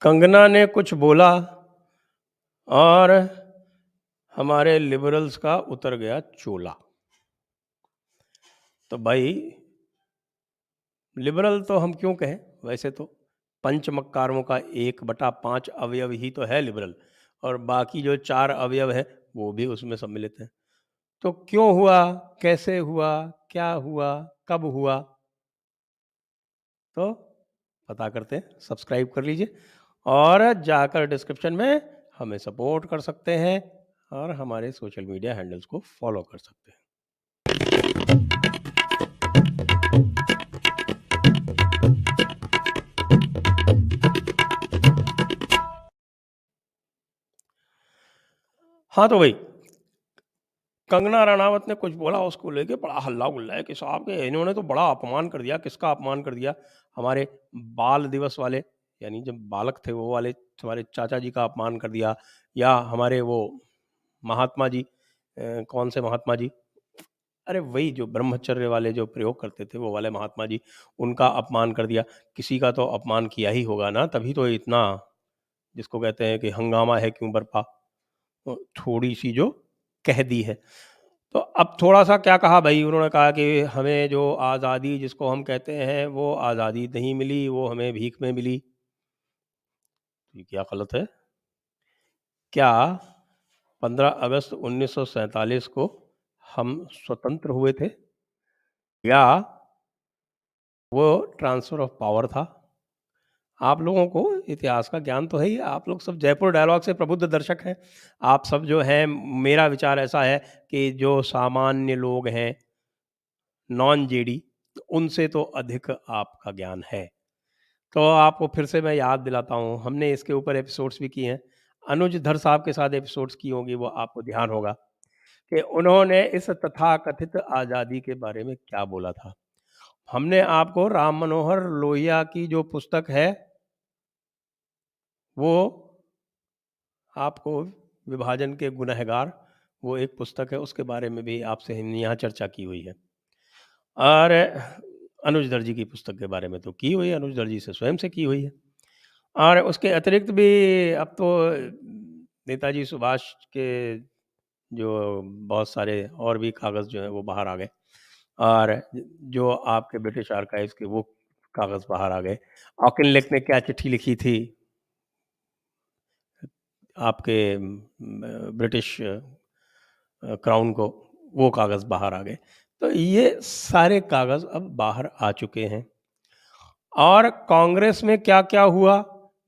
कंगना ने कुछ बोला और हमारे लिबरल्स का उतर गया चोला। तो भाई लिबरल तो हम क्यों कहें, वैसे तो पंचमक्कारों का 1/5 अवयव ही तो है लिबरल, और बाकी जो 4 अवयव है वो भी उसमें सम्मिलित हैं। तो क्यों हुआ, कैसे हुआ, क्या हुआ, कब हुआ, तो पता करते हैं। सब्सक्राइब कर लीजिए और जाकर डिस्क्रिप्शन में हमें सपोर्ट कर सकते हैं और हमारे सोशल मीडिया हैंडल्स को फॉलो कर सकते हैं। हाँ तो भाई कंगना रनावत ने कुछ बोला, उसको लेके बड़ा हल्ला गुल्ला है कि साहब के इन्होंने तो बड़ा अपमान कर दिया। किसका अपमान कर दिया? हमारे बाल दिवस वाले, यानी जब बालक थे वो वाले हमारे चाचा जी का अपमान कर दिया, या हमारे वो महात्मा जी, कौन से महात्मा जी, अरे वही जो ब्रह्मचर्य वाले जो प्रयोग करते थे वो वाले महात्मा जी, उनका अपमान कर दिया। किसी का तो अपमान किया ही होगा ना, तभी तो इतना, जिसको कहते हैं कि हंगामा है क्यों बरपा, तो थोड़ी सी जो कह दी है। तो अब थोड़ा-सा क्या कहा भई, उन्होंने कहा कि हमें जो आज़ादी जिसको हम कहते हैं वो आज़ादी नहीं मिली, वो हमें भीख में मिली। ये क्या गलत है? क्या 15 अगस्त 1947 को हम स्वतंत्र हुए थे? या वो ट्रांसफ़र ऑफ पावर था? आप लोगों को इतिहास का ज्ञान तो है ही, आप लोग सब जयपुर डायलॉग से प्रबुद्ध दर्शक हैं। आप सब जो हैं, मेरा विचार ऐसा है कि जो सामान्य लोग हैं, नॉन जेडी, उनसे तो अधिक आपका ज्ञान है। तो आपको फिर से मैं याद दिलाता हूँ, हमने इसके ऊपर एपिसोड्स भी किए हैं। अनुज धर साहब के साथ एपिसोड्स की होंगी, वो आपको ध्यान होगा कि उन्होंने इस तथाकथित आज़ादी के बारे में क्या बोला था। हमने आपको राम मनोहर लोहिया की जो पुस्तक है, वो आपको विभाजन के गुनहगार, वो एक पुस्तक है, उसके बारे में भी आपसे हमने यहाँ चर्चा की हुई है। और अनुज दर्जी की पुस्तक के बारे में तो की हुई है, अनुज दर्जी से स्वयं से की हुई है। और उसके अतिरिक्त भी अब तो नेताजी सुभाष के जो बहुत सारे और भी कागज़ जो हैं वो बाहर आ गए, और जो आपके ब्रिटिश आर्काइव्स के वो कागज़ बाहर आ गए। ऑकिनलेक ने क्या चिट्ठी लिखी थी आपके ब्रिटिश क्राउन को, वो कागज़ बाहर आ गए। तो ये सारे कागज़ अब बाहर आ चुके हैं। और कांग्रेस में क्या-क्या हुआ,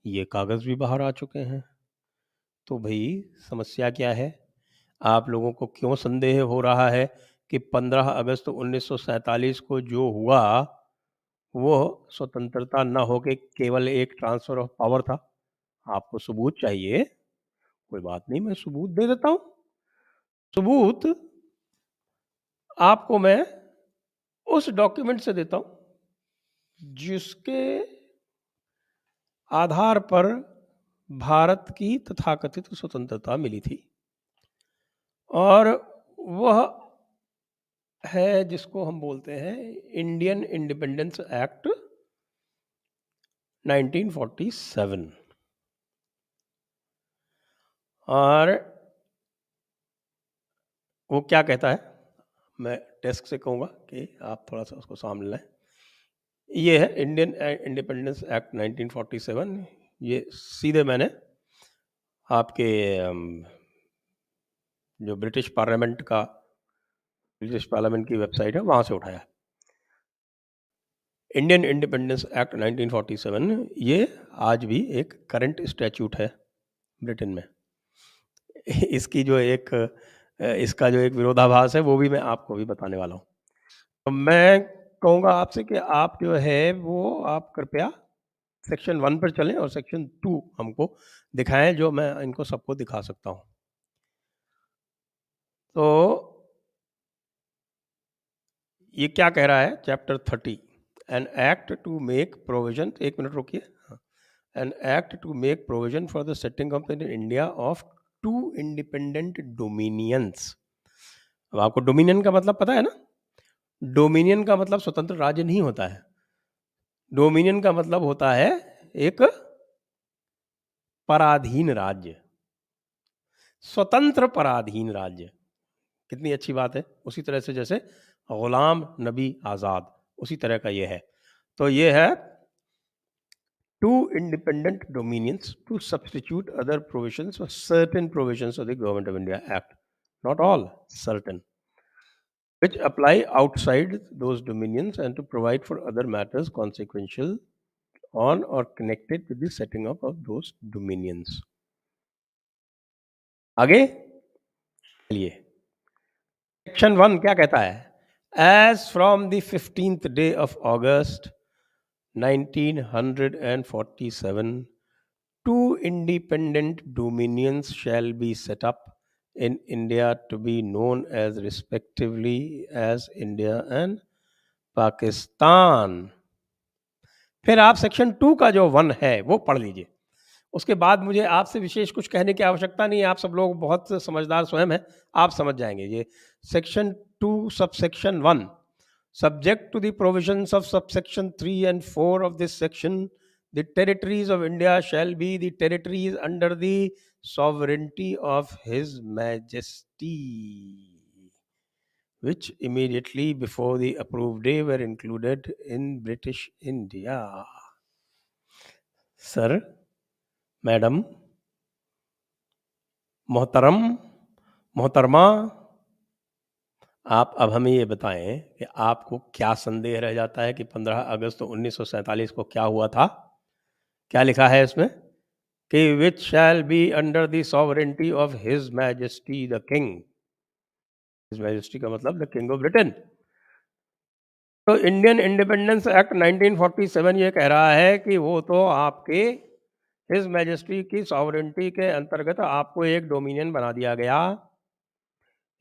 ये कागज़ भी बाहर आ चुके हैं। तो भई समस्या क्या है? आप लोगों को क्यों संदेह हो रहा है कि 15 अगस्त 1947 को जो हुआ, वो स्वतंत्रता ना होके केवल एक ट्रांसफ़र ऑफ पावर था? आपको सबूत चाहिए? कोई बात नहीं, मैं सबूत दे देता हूँ। सबूत आपको मैं उस डॉक्यूमेंट से देता हूँ, जिसके आधार पर भारत की तथाकथित स्वतंत्रता मिली थी। और वह है जिसको हम बोलते हैं इंडियन इंडिपेंडेंस एक्ट 1947। और वो क्या कहता है, मैं डेस्क से कहूँगा कि आप थोड़ा-सा उसको सामने लाएँ। ये है इंडियन इंडिपेंडेंस एक्ट 1947। ये सीधे मैंने आपके जो ब्रिटिश पार्लियामेंट की वेबसाइट है, वहाँ से उठाया है। इंडियन इंडिपेंडेंस एक्ट 1947 ये आज भी एक करंट स्टैट्यूट है ब्रिटेन में। इसकी जो एक इसका जो एक विरोधाभास है, वो भी मैं आपको भी बताने वाला हूँ। तो मैं कहूँगा आपसे कि आप जो है वो आप कृपया सेक्शन 1 पर चलें और सेक्शन 2 हमको दिखाएँ, जो मैं इनको सबको दिखा सकता हूँ। तो ये क्या कह रहा है chapter 30, an act to make provision, एक मिनट रोकिए, हाँ, an act to make provision for the setting up in India of 2 independent dominions. अब आपको डोमिनियन का मतलब पता है ना? डोमिनियन का मतलब स्वतंत्र राज्य नहीं होता है। डोमिनियन का मतलब होता है एक पराधीन राज्य, स्वतंत्र पराधीन राज्य, कितनी अच्छी बात है। उसी तरह से जैसे गुलाम नबी आज़ाद, उसी तरह का ये है। तो ये है two independent dominions to substitute other provisions और certain provisions of the Government of India Act, not all, certain, which apply outside those dominions and to provide for other matters consequential on or connected with the setting up of those dominions. आगे चलिए, section 1 क्या कहता है? As from the 15th day of August 1947, two independent dominions shall be set up in India to be known as respectively as India and Pakistan. फिर आप section 2 का जो 1 है वो पढ़ लीजिए। उसके बाद मुझे आपसे विशेष कुछ कहने की आवश्यकता नहीं है, आप सब लोग बहुत समझदार स्वयं हैं, आप समझ जाएंगे। ये section 2 subsection 1, subject to the provisions of subsection 3 and 4 of this section, the territories of India shall be the territories under the sovereignty of His Majesty, which immediately before the approved day were included in British India. Sir, madam, मोहतरम, मोहतरमा, आप अब हमें ये बताएं कि आपको क्या संदेह रह जाता है कि 15 अगस्त 1947 को क्या हुआ था? क्या लिखा है इसमें कि which shall be under the sovereignty of his majesty the king. His majesty का मतलब द किंग ऑफ ब्रिटेन। तो इंडियन इंडिपेंडेंस एक्ट 1947 ये कह रहा है कि वो तो आपके हिज मैजेस्टी की सॉवरेंटी के अंतर्गत आपको एक डोमिनियन बना दिया गया।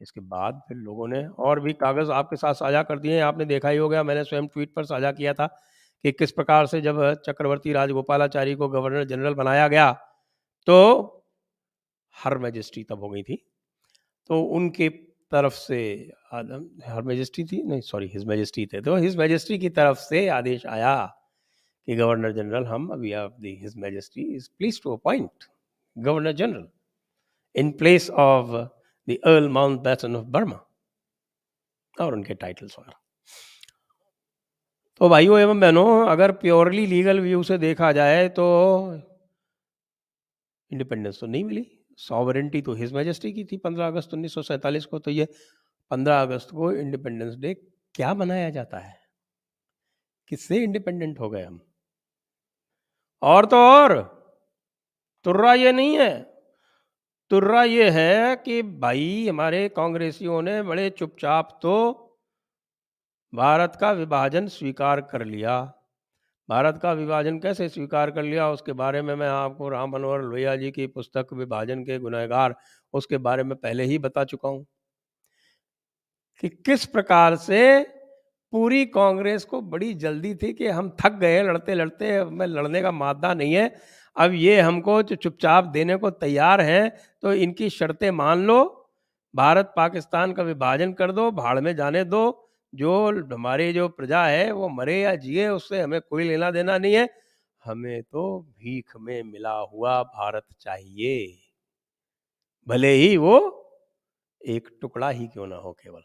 इसके बाद फिर लोगों ने और भी कागज़ आपके साथ साझा कर दिए हैं। आपने देखा ही होगा, मैंने स्वयं ट्वीट पर साझा किया था कि किस प्रकार से जब चक्रवर्ती राजगोपालाचारी को गवर्नर जनरल बनाया गया तो हर मैजेस्टी तब हो गई थी, तो उनके तरफ से हर मैजेस्टी थी नहीं, सॉरी, हिज मैजेस्टी थे, तो हिज मैजेस्टी की तरफ से आदेश आया कि गवर्नर जनरल हम अभी his majesty is please to appoint governor general in place of the earl Mountbatten of Burma और उनके टाइटल्स वगैरह। तो भाइयों एवं बहनों, अगर प्योरली लीगल व्यू से देखा जाए तो इंडिपेंडेंस तो नहीं मिली, सॉवरेंटी तो हिज मैजेस्टी की थी 15 अगस्त 1947 को। तो ये 15 अगस्त को इंडिपेंडेंस डे क्या मनाया जाता है? किससे इंडिपेंडेंट हो गए हम? और तो और तुर्रा ये नहीं है, तुर्रा ये है कि भाई हमारे कांग्रेसियों ने बड़े चुपचाप तो भारत का विभाजन स्वीकार कर लिया। भारत का विभाजन कैसे स्वीकार कर लिया, उसके बारे में मैं आपको राम मनोहर लोहिया जी की पुस्तक विभाजन के गुनहगार, उसके बारे में पहले ही बता चुका हूं कि किस प्रकार से पूरी कांग्रेस को बड़ी जल्दी थी कि हम थक गए लड़ते लड़ते, मैं लड़ने का मादा नहीं है, अब ये हमको चुपचाप देने को तैयार हैं, तो इनकी शर्तें मान लो, भारत पाकिस्तान का विभाजन कर दो, भाड़ में जाने दो, जो हमारी जो प्रजा है वो मरे या जिए उससे हमें कोई लेना देना नहीं है, हमें तो भीख में मिला हुआ भारत चाहिए, भले ही वो एक टुकड़ा ही क्यों ना हो केवल।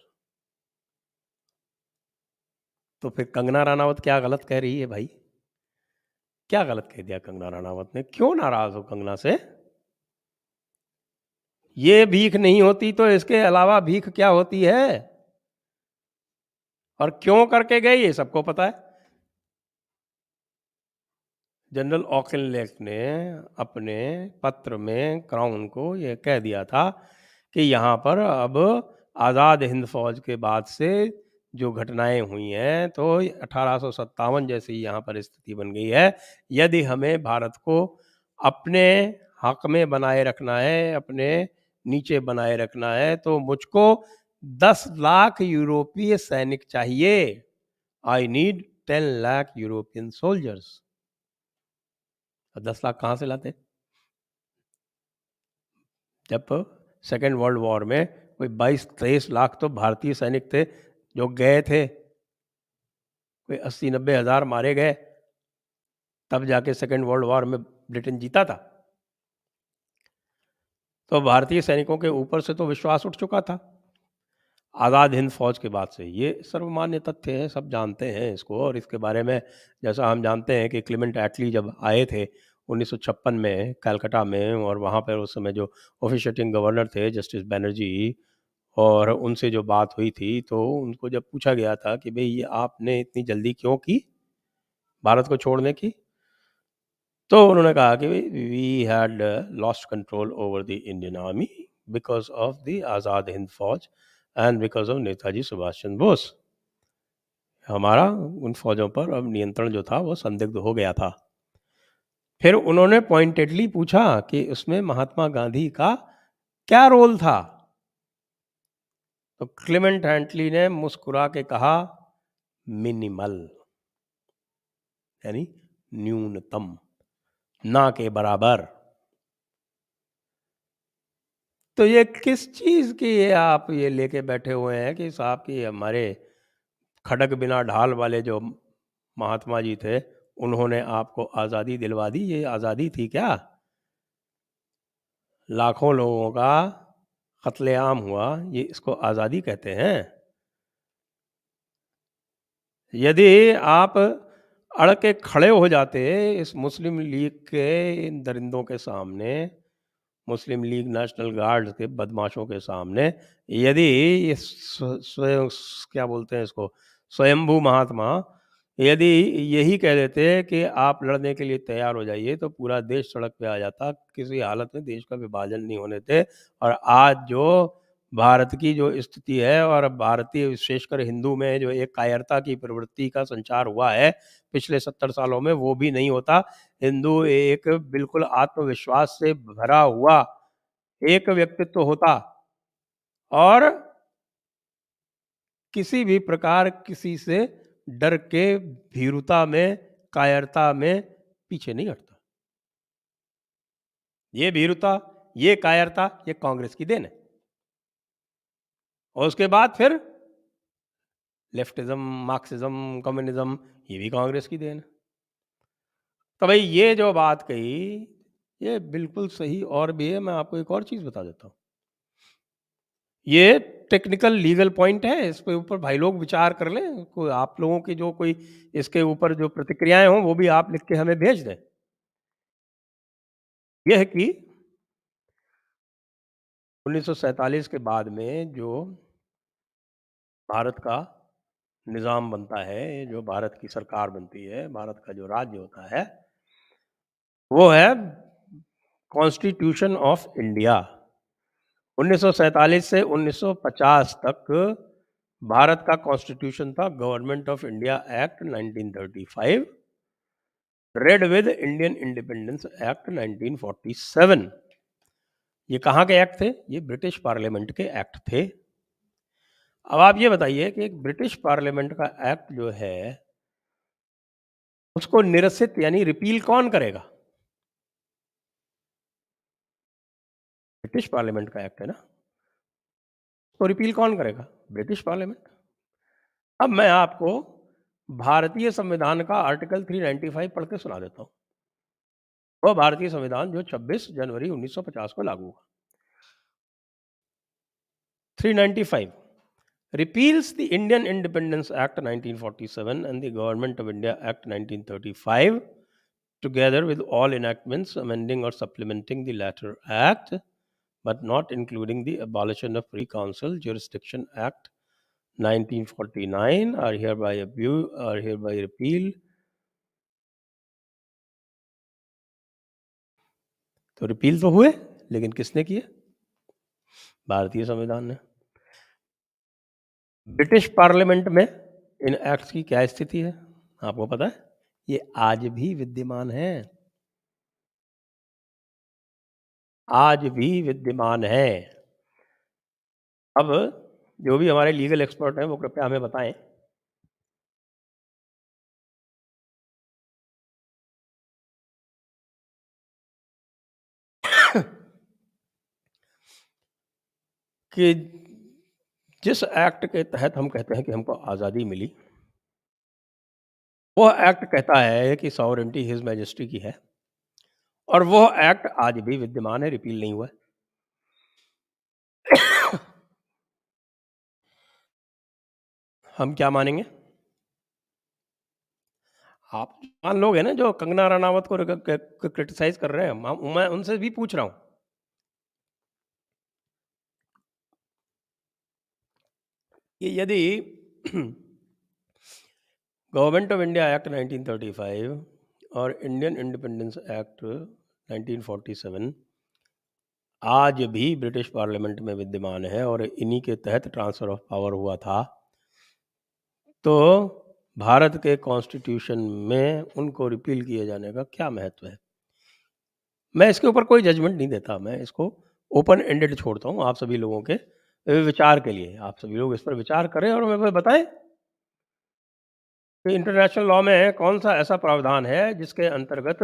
तो फिर कंगना रनावत क्या गलत कह रही है भाई? क्या गलत कह दिया कंगना रनावत ने? क्यों नाराज हो कंगना से? ये भीख नहीं होती तो इसके अलावा भीख क्या होती है और क्यों करके गए ये सबको पता है। जनरल ऑकिनलेक ने अपने पत्र में क्राउन को यह कह दिया था कि यहाँ पर अब आज़ाद हिंद फौज के बाद से जो घटनाएं हुई हैं तो 1857 जैसी यहाँ पर स्थिति बन गई है। यदि हमें भारत को अपने हक में बनाए रखना है, अपने नीचे बनाए रखना है, तो मुझको 10 लाख यूरोपीय सैनिक चाहिए। I need 10 lakh European soldiers. 10 lakh कहाँ से लाते? जब सेकेंड वर्ल्ड वॉर में कोई 22-23 लाख तो भारतीय सैनिक थे जो गए थे, कोई 80-90 हज़ार मारे गए, तब जाके सेकेंड वर्ल्ड वॉर में ब्रिटेन जीता था। तो भारतीय सैनिकों के ऊपर से तो विश्वास उठ चुका था आज़ाद हिंद फौज के बाद से। ये सर्वमान्य तथ्य है, सब जानते हैं इसको। और इसके बारे में जैसा हम जानते हैं कि क्लेमेंट एटली जब आए थे 1956 में कलकत्ता में, और वहाँ पर उस समय जो ऑफिशिएटिंग गवर्नर थे जस्टिस बनर्जी, और उनसे जो बात हुई थी, तो उनको जब पूछा गया था कि भई ये आपने इतनी जल्दी क्यों की भारत को छोड़ने की? तो उन्होंने कहा कि we had lost control over the Indian army because of the Azad Hind Fauj and because of Netaji Subhash Chandra Bose. हमारा उन फौजों पर अब नियंत्रण जो था वो संदिग्ध हो गया था। फिर उन्होंने पॉइंटेडली पूछा कि उसमें महात्मा गांधी का क्या रोल था? तो क्लेमेंट एटली ने मुस्कुरा के कहा, मिनिमल, यानी न्यूनतम, ना के बराबर। तो ये किस चीज़ की ये आप ये लेके बैठे हुए हैं कि साहब कि हमारे खड़ग बिना ढाल वाले जो महात्मा जी थे, उन्होंने आपको आज़ादी दिलवा दी। ये आज़ादी थी क्या? लाखों लोगों का कत्लेआम हुआ, ये इसको आज़ादी कहते हैं? यदि आप अड़ के खड़े हो जाते इस मुस्लिम लीग के इन दरिंदों के सामने, मुस्लिम लीग नेशनल गार्ड के बदमाशों के सामने, यदि ये स्वयं क्या बोलते हैं इसको, स्वयंभू महात्मा यदि यही कह देते कि आप लड़ने के लिए तैयार हो जाइए, तो पूरा देश सड़क पे आ जाता, किसी हालत में देश का विभाजन नहीं होने थे। और आज जो भारत की जो स्थिति है, और भारतीय विशेषकर हिंदू में जो एक कायरता की प्रवृत्ति का संचार हुआ है पिछले 70 सालों में, वो भी नहीं होता। हिंदू एक बिल्कुल आत्मविश्वास से भरा हुआ एक व्यक्तित्व होता, और किसी भी प्रकार किसी से डर के भीरुता में, कायरता में पीछे नहीं हटता। ये भीरुता, ये कायरता, ये कांग्रेस की देन है। और उसके बाद फिर लेफ्टिज्म, मार्क्सिज्म, कम्युनिज्म, ये भी कांग्रेस की देन है। तो भाई ये जो बात कही, ये बिल्कुल सही और भी है। मैं आपको एक और चीज़ बता देता हूँ। ये टेक्निकल लीगल पॉइंट है, इसके ऊपर भाई लोग विचार कर लें। कोई आप लोगों की जो कोई इसके ऊपर जो प्रतिक्रियाएँ हों, वो भी आप लिख के हमें भेज दें। ये है कि 1947 के बाद में जो भारत का निज़ाम बनता है, जो भारत की सरकार बनती है, भारत का जो राज्य होता है, वो है कॉन्स्टिट्यूशन ऑफ इंडिया। 1947 से 1950 तक भारत का कॉन्स्टिट्यूशन था government of India act 1935, read with Indian independence act 1947। ये कहाँ के एक्ट थे? ये ब्रिटिश पार्लियामेंट के एक्ट थे। अब आप ये बताइए कि एक ब्रिटिश पार्लियामेंट का एक्ट जो है, उसको निरसित यानी रिपील कौन करेगा? ब्रिटिश पार्लियामेंट का एक्ट है ना, तो रिपील कौन करेगा? British parliament. अब मैं आपको भारतीय संविधान का आर्टिकल 395 पढ़ के सुना देता हूँ। वह भारतीय संविधान जो 26 जनवरी 1950 को लागू हुआ। 395 repeals the Indian Independence Act 1947 and the Government of India Act 1935, together with all enactments amending or supplementing the latter act, but not including the Abolition of Privy Council Jurisdiction Act 1949 are hereby repealed। तो repeal तो हुए, लेकिन किसने किए? भारतीय संविधान ने। British parliament में इन एक्ट्स की क्या स्थिति है आपको पता है? ये आज भी विद्यमान है, आज भी विद्यमान है। अब जो भी हमारे लीगल एक्सपर्ट हैं वो कृपया हमें बताएं कि जिस एक्ट के तहत हम कहते हैं कि हमको आज़ादी मिली, वो एक्ट कहता है कि सॉवरेंटी हिज मैजेस्टी की है, और वो एक्ट आज भी विद्यमान है, रिपील नहीं हुआ है। हम क्या मानेंगे? आप जवान लोग हैं ना जो कंगना रनावत को क्रिटिसाइज़ कर रहे हैं, मैं उनसे भी पूछ रहा हूँ कि यदि गवर्नमेंट ऑफ इंडिया एक्ट 1935 और इंडियन इंडिपेंडेंस एक्ट 1947 आज भी ब्रिटिश पार्लियामेंट में विद्यमान है और इन्हीं के तहत ट्रांसफ़र ऑफ पावर हुआ था, तो भारत के कॉन्स्टिट्यूशन में उनको रिपील किए जाने का क्या महत्व है? मैं इसके ऊपर कोई जजमेंट नहीं देता, मैं इसको ओपन एंडेड छोड़ता हूँ आप सभी लोगों के विचार के लिए। आप सभी लोग इस पर विचार करें और हमें बताएँ कि इंटरनेशनल लॉ में कौन-सा ऐसा प्रावधान है जिसके अंतर्गत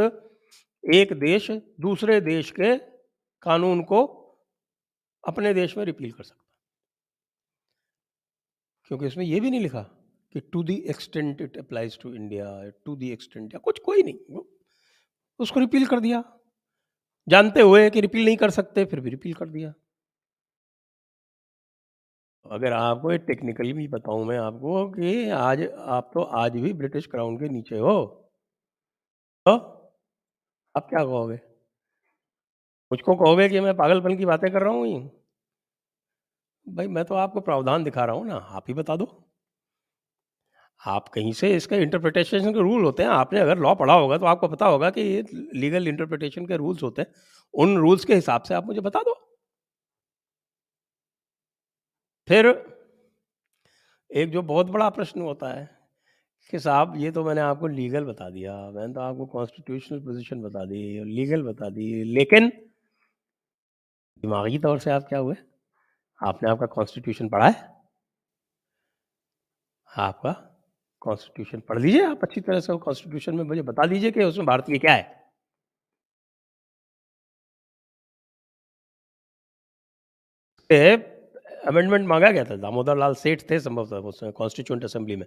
एक देश दूसरे देश के कानून को अपने देश में रिपील कर सकता है? क्योंकि इसमें ये भी नहीं लिखा कि to the extent it applies to India, to the extent या कुछ कोई नहीं, वो उसको रिपील कर दिया। जानते हुए कि रिपील नहीं कर सकते, फिर भी रिपील कर दिया। अगर आपको एक टेक्निकली भी बताऊँ मैं आपको कि आज आप तो आज भी ब्रिटिश क्राउन के नीचे हो, तो आप क्या कहोगे? मुझको कहोगे कि मैं पागलपन की बातें कर रहा हूँ ये? भाई मैं तो आपको प्रावधान दिखा रहा हूँ ना, आप ही बता दो। आप कहीं से इसके इंटरप्रिटेशन के रूल होते हैं, आपने अगर लॉ पढ़ा होगा तो आपको पता होगा कि ये लीगल इंटरप्रिटेशन के रूल्स होते हैं। उन रूल्स के हिसाब से आप मुझे बता दो। फिर एक जो बहुत बड़ा प्रश्न होता है कि साहब ये तो मैंने आपको लीगल बता दिया, मैंने तो आपको कॉन्स्टिट्यूशनल पोज़ीशन बता दी, लीगल बता दी, लेकिन दिमागी तौर से आप क्या हुए? आपने आपका कॉन्स्टिट्यूशन पढ़ा है? आपका कॉन्स्टिट्यूशन पढ़ लीजिए आप अच्छी तरह से, वो कॉन्स्टिट्यूशन में मुझे बता दीजिए कि उसमें भारत की क्या है? पे अमेंडमेंट माँगा गया था, दामोदर लाल सेठ थे संभवतः उस समय कॉन्स्टिट्यूएंट असेंबली में,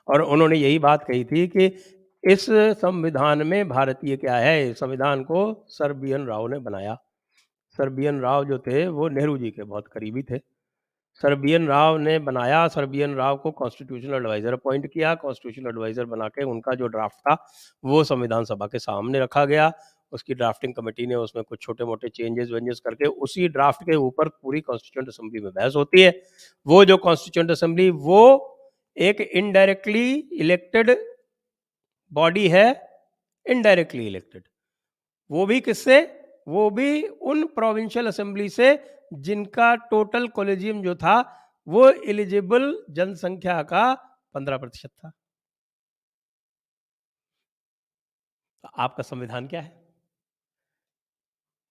और उन्होंने यही बात कही थी कि इस संविधान में भारतीय क्या है? संविधान को सर बी.एन. राव ने बनाया। Sir B N. राव जो थे वो नेहरू जी के बहुत करीबी थे। Sir B N. राव ने बनाया, सर बी.एन. राव को कॉन्स्टिट्यूशनल एडवाइज़र अपॉइंट किया, कॉन्स्टिट्यूशनल एडवाइज़र बना के उनका जो ड्राफ्ट था, वो संविधान सभा के सामने रखा गया। उसकी ड्राफ्टिंग कमेटी ने उसमें कुछ छोटे-मोटे चेंजेज़-वेंजेज़ करके उसी ड्राफ्ट के ऊपर पूरी कॉन्स्टिट्यूएंट असेंबली में बहस होती है। वो जो कॉन्स्टिट्यूएंट असेंबली वो एक इनडायरेक्टली इलेक्टेड बॉडी है, इनडायरेक्टली इलेक्टेड। वो भी किससे? वो भी उन प्रोविंशियल असेंबली से जिनका टोटल कोलिजियम जो था वो एलिजिबल जनसंख्या का 15% था। तो आपका संविधान क्या है?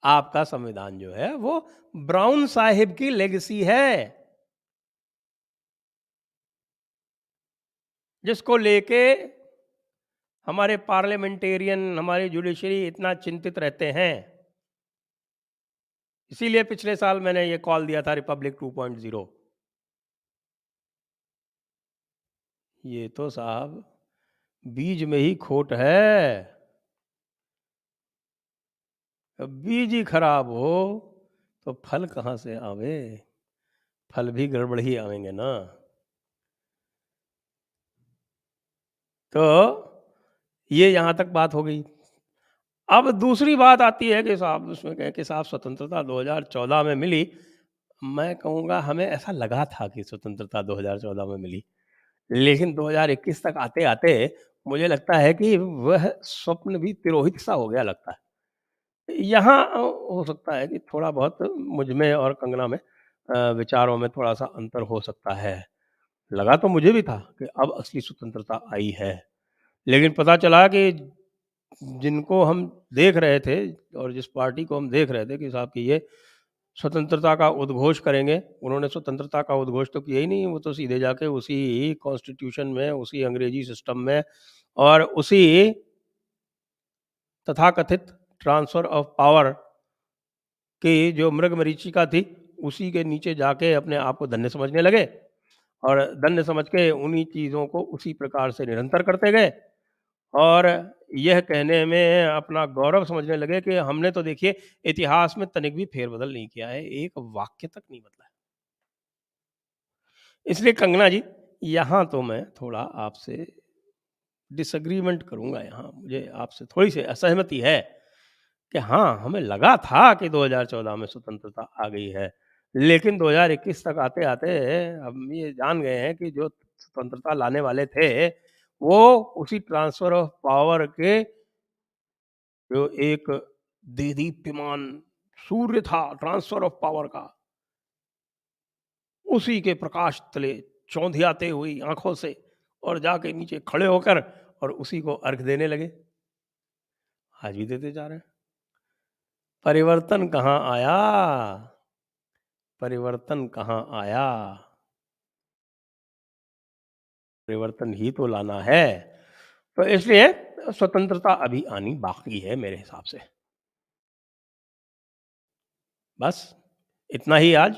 आपका संविधान जो है वो ब्राउन साहिब की लेगेसी है, जिसको लेके हमारे पार्लियामेंटेरियन, हमारी जुडिशरी इतना चिंतित रहते हैं। इसीलिए पिछले साल मैंने ये कॉल दिया था रिपब्लिक 2.0। ये तो साहब बीज में ही खोट है। बीज ही खराब हो तो फल कहाँ से आवे? फल भी गड़बड़ ही आवेंगे ना। तो ये यहाँ तक बात हो गई। अब दूसरी बात आती है कि साहब उसमें कहें कि साहब स्वतंत्रता 2014 में मिली। मैं कहूँगा हमें ऐसा लगा था कि स्वतंत्रता 2014 में मिली, लेकिन 2021 तक आते-आते मुझे लगता है कि वह स्वप्न भी तिरोहित सा हो गया लगता है। यहाँ हो सकता है कि थोड़ा बहुत मुझ में और कंगना में विचारों में थोड़ा-सा अंतर हो सकता है। लगा तो मुझे भी था कि अब असली स्वतंत्रता आई है। लेकिन पता चला कि जिनको हम देख रहे थे और जिस पार्टी को हम देख रहे थे कि साहब कि ये स्वतंत्रता का उद्घोष करेंगे, उन्होंने स्वतंत्रता का उद्घोष तो किया ही नहीं, वो तो सीधे जाके उसी कॉन्स्टिट्यूशन में, उसी अंग्रेजी सिस्टम में और उसी तथाकथित ट्रांसफ़र ऑफ पावर की जो मृगमरीचिका थी, उसी के नीचे जाके अपने आप को धन्य समझने लगे और धन्य समझ के उन्हीं चीज़ों को उसी प्रकार से निरंतर करते गए और यह कहने में अपना गौरव समझने लगे कि हमने तो देखिए इतिहास में तनिक भी फेर-बदल नहीं किया है, एक वाक्य तक नहीं बदला है। इसलिए कंगना जी, यहाँ तो मैं थोड़ा आपसे डिसएग्रीमेंट करूँगा, यहाँ मुझे आपसे थोड़ी-सी असहमति है कि हाँ, हमें लगा था कि 2014 में स्वतंत्रता आ गई है, लेकिन 2021 तक आते-आते हम ये जान गए हैं कि जो स्वतंत्रता लाने वाले थे, वो उसी ट्रांसफर ऑफ पावर के जो एक देदीप्यमान सूर्य था ट्रांसफर ऑफ पावर का, उसी के प्रकाश तले चौंधियाते हुई आँखों से और जाके नीचे खड़े होकर और उसी को अर्घ देने लगे। आज भी देते जा रहे हैं। परिवर्तन कहाँ आया? परिवर्तन कहाँ आया? परिवर्तन ही तो लाना है। तो इसलिए स्वतंत्रता अभी आनी बाकी है मेरे हिसाब से। बस इतना ही आज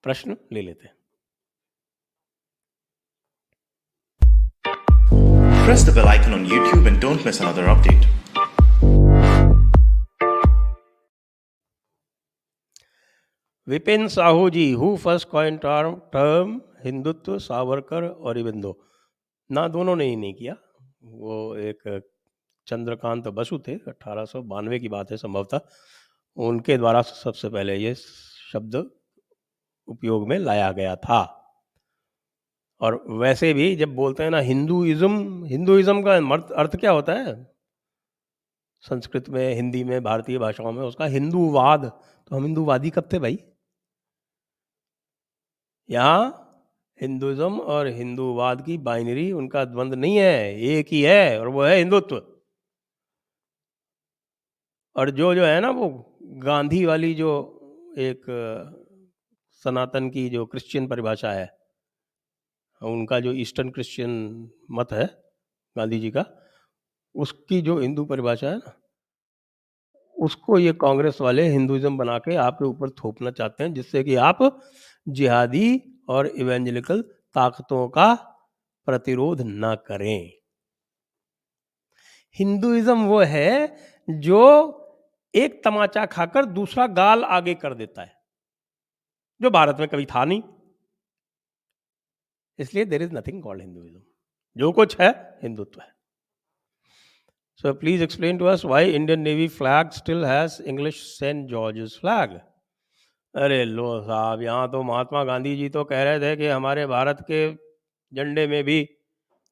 प्रश्न ले लेते हैं। Press the bell icon on YouTube and don't miss another update. Vipin Sahu ji, who first coin term Hindutva, Savarkar और अरबिंदो? ना दोनों ने ही नहीं किया। वो एक चंद्रकांत बसु थे, 1892 की बात है संभवतः, उनके द्वारा सबसे पहले ये शब्द उपयोग में लाया गया था। और वैसे भी जब बोलते हैं ना हिंदुइज्म, हिंदुइज्म का अर्थ क्या होता है संस्कृत में, हिंदी में, भारतीय भाषाओं में? उसका हिंदूवाद। तो हम हिंदूवादी कब थे भाई? यहाँ हिंदुइज्म और हिंदूवाद की बाइनरी, उनका द्वंद्व नहीं है, एक ही है और वो है हिंदुत्व। और जो है ना वो गांधी वाली जो एक सनातन की जो क्रिश्चियन परिभाषा है, उनका जो ईस्टर्न क्रिश्चियन मत है गांधी जी का, उसकी जो हिंदू परिभाषा है ना, उसको ये कांग्रेस वाले हिंदुइज्म बना के आपके ऊपर थोपना चाहते हैं, जिससे कि आप जिहादी और इवेंजेलिकल ताकतों का प्रतिरोध ना करें। हिंदुइज्म वो है जो एक तमाचा खाकर दूसरा गाल आगे कर देता है, जो भारत में कभी था नहीं। इसलिए there is nothing called Hinduism, जो कुछ है हिंदुत्व है। So please explain to us why Indian Navy flag still has English St. George's flag. अरे लो साहब, यहाँ तो महात्मा गांधी जी तो कह रहे थे कि हमारे भारत के झंडे में भी,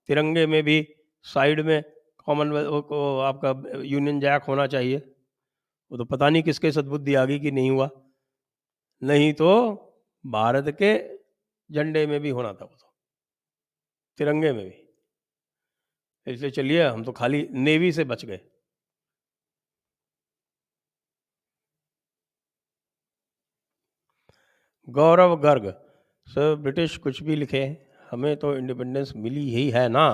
तिरंगे में भी साइड में कॉमनवेल्थ को आपका यूनियन जैक होना चाहिए। वो तो पता नहीं किसके सद्बुद्धि आ गई कि नहीं हुआ, नहीं तो भारत के झंडे में भी होना था, वो तो तिरंगे में भी। इसलिए चलिए, हम तो खाली नेवी से बच गए। गौरव गर्ग, सर ब्रिटिश कुछ भी लिखे, हमें तो इंडिपेंडेंस मिली ही है ना,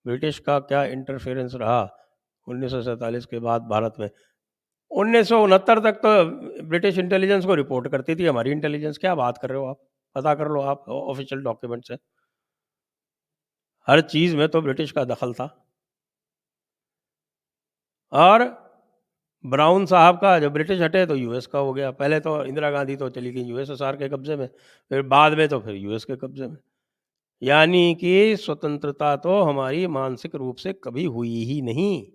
ब्रिटिश का क्या इंटरफेरेंस रहा 1947 के बाद भारत में? 1969 तक तो ब्रिटिश इंटेलिजेंस को रिपोर्ट करती थी हमारी इंटेलिजेंस। क्या बात कर रहे हो आप? पता कर लो, आप ऑफिशियल डॉक्यूमेंट्स है, हर चीज में तो ब्रिटिश का दखल था। और ब्राउन साहब का जब ब्रिटिश हटे तो यूएस का हो गया। पहले तो इंदिरा गांधी तो चली गई यूएसएसआर के कब्जे में, फिर बाद में तो फिर यूएस के कब्जे में। यानी कि स्वतंत्रता तो हमारी मानसिक रूप से कभी हुई ही नहीं।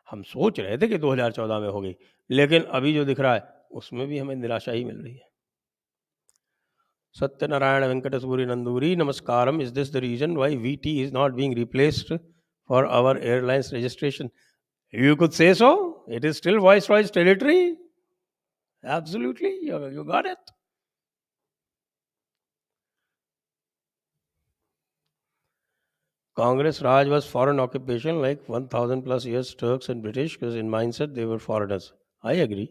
हम सोच रहे थे कि 2014 में हो गई, लेकिन अभी जो दिख रहा है उसमें भी हमें निराशा ही मिल रही है। सत्यनारायण वेंकट सूरी नंदूरी, नमस्कारम, is this the reason why VT is not being replaced for our airlines registration? You could say so. It is still Viceroy's territory. Absolutely, you got it. Congress Raj was foreign occupation like 1000 plus years Turks and British, because in mindset they were foreigners. I agree.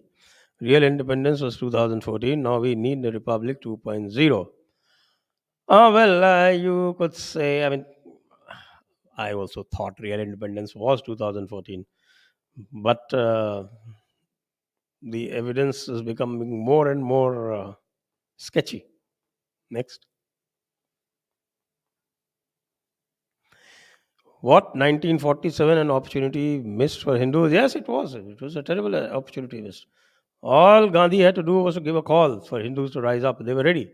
Real independence was 2014. Now we need the Republic 2.0. Well, you could say, I mean, I also thought real independence was 2014. But the evidence is becoming more and more sketchy. Next. What, 1947 an opportunity missed for Hindus? Yes, it was. It was a terrible opportunity missed. All Gandhi had to do was to give a call for Hindus to rise up. They were ready.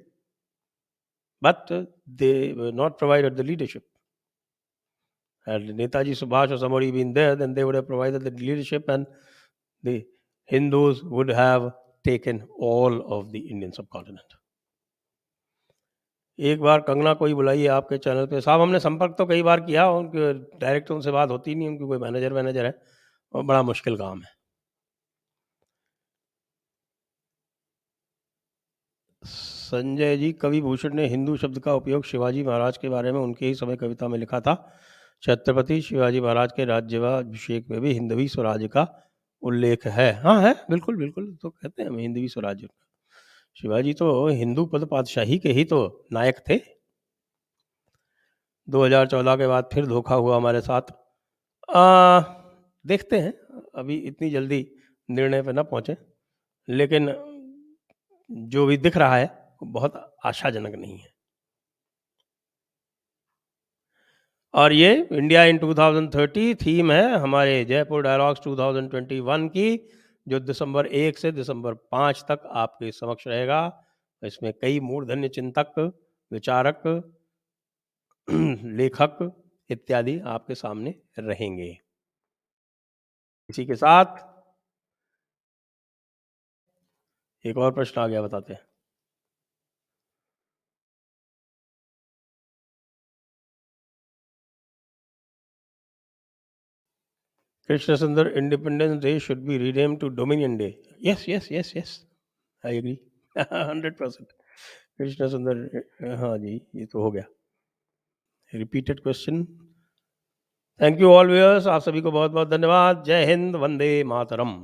but they were not provided the leadership. Had Netaji Subhash or somebody been there, then they would have provided the leadership, and the Hindus would have taken all of the Indian subcontinent. एक बार कंगना को ही बुलाइए आपके channel पे। साहब हमने संपर्क तो कई बार किया, उनके डायरेक्ट उनसे बात होती नहीं, उनकी कोई मैनेजर है और बड़ा मुश्किल काम है। संजय जी, कवि भूषण ने हिंदू शब्द का उपयोग शिवाजी महाराज के बारे में उनके ही समय कविता में लिखा था। छत्रपति शिवाजी महाराज के राज्याभिषेक में भी हिंदवी स्वराज्य का उल्लेख है। हाँ है, बिल्कुल बिल्कुल, तो कहते हैं हम हिंदवी स्वराज्य। शिवाजी तो हिंदू पद पातशाही के ही तो नायक थे। 2014 के बाद फिर धोखा हुआ हमारे साथ। देखते हैं, अभी इतनी जल्दी निर्णय पे ना पहुंचे, लेकिन जो भी दिख रहा है वो बहुत आशाजनक नहीं है। और ये इंडिया इन 2030 थीम है हमारे जयपुर डायलॉग्स 2021 की, जो दिसंबर 1 से दिसंबर 5 तक आपके समक्ष रहेगा। इसमें कई मूर्धन्य चिंतक, विचारक, लेखक इत्यादि आपके सामने रहेंगे। इसी के साथ एक और प्रश्न आ गया, बताते हैं। Krishna Sundar, Independence Day should be renamed to Dominion Day. Yes. I agree. 100%. Krishna Sundar, हाँ जी, ये तो हो गया। Repeated question. Thank you all viewers, आप सभी को बहुत बहुत धन्यवाद। जय हिंद, वंदे मातरम।